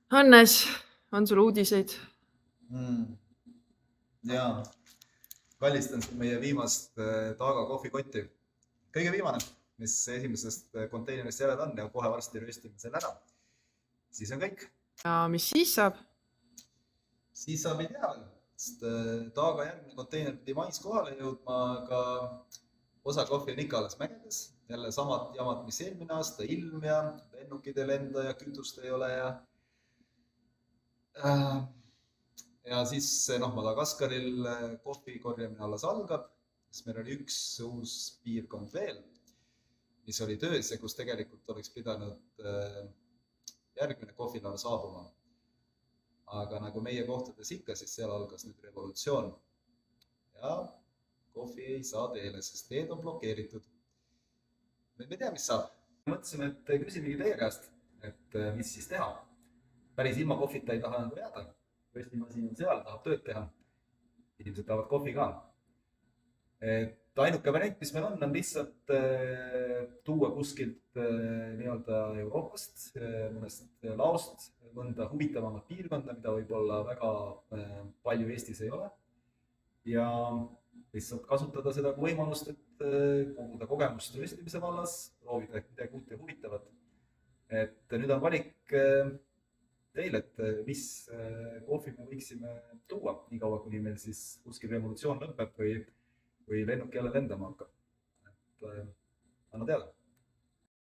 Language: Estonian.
Hannes, on sul uudiseid? Jaa, kallistan siin meie viimast Taaga kohvikotti. Kõige viimane, mis esimesest konteinerist järele on ja kohe varsti röstime selle ära. Siis on kõik. Ja mis siis saab? Siis saab ei tea veel, sest Taaga järgmine konteiner pidi mais kohale jõudma, aga osa kohvi on ikka alles mägedes. Jälle samad jamad, mis eelmine aasta, ilm ja lennukid ei lenda ja kütust ei ole ja siis Madagaskaril kohvi korjamine alles algab, sest meil oli üks uus piirkond veel, mis oli töös ja kus tegelikult oleks pidanud järgmine kohvilaev saabuma. Aga nagu meie kohtades ikka, siis seal algas nüüd revolutsioon. Ja kohvi ei saa teele, sest teed on blokeeritud. Nüüd me ei tea, mis saab. Mõtlesime, et küsimegi teie käest, et mis siis teha. Päris ilma kohvita ei taha nagu jääda. Röstimasin on seal, tahab tööd teha. Inimesed tahavad kohvi ka. Et ainuke variant, mis meil on lihtsalt tuua kuskilt nii-öelda Euroopast, mõnest laost, mõnda huvitavamat piirkonda, mida võib-olla väga palju Eestis ei ole. Ja lihtsalt kasutada seda võimalust, et koguda kogemust röstimise vallas, proovida midagi uut ja huvitavat. Et nüüd on valik teil, et mis kohvi me võiksime tuua, nii kaua, kuni meil siis kuskil revolutsioon lõpeb või lennuk jälle lendama hakkab. Et anna teada.